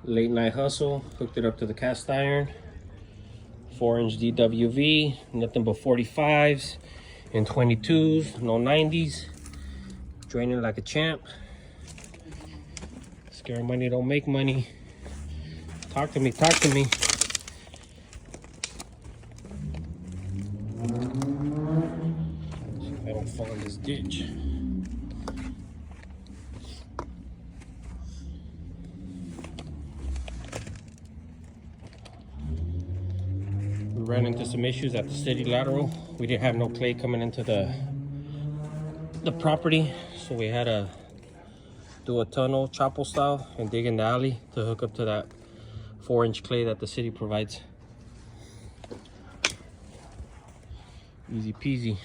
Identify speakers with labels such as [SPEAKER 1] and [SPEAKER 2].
[SPEAKER 1] Late night hustle, hooked it up to the cast iron. 4-inch DWV, nothing but 45s and 22s, no 90s. Draining like a champ. Scary money don't make money. Talk to me, talk to me. I don't fall in this ditch. We ran into some issues at the city lateral. We didn't have no clay coming into the property, so we had to do a tunnel, chapel style, and dig in the alley to hook up to that 4-inch clay that the city provides. Easy peasy.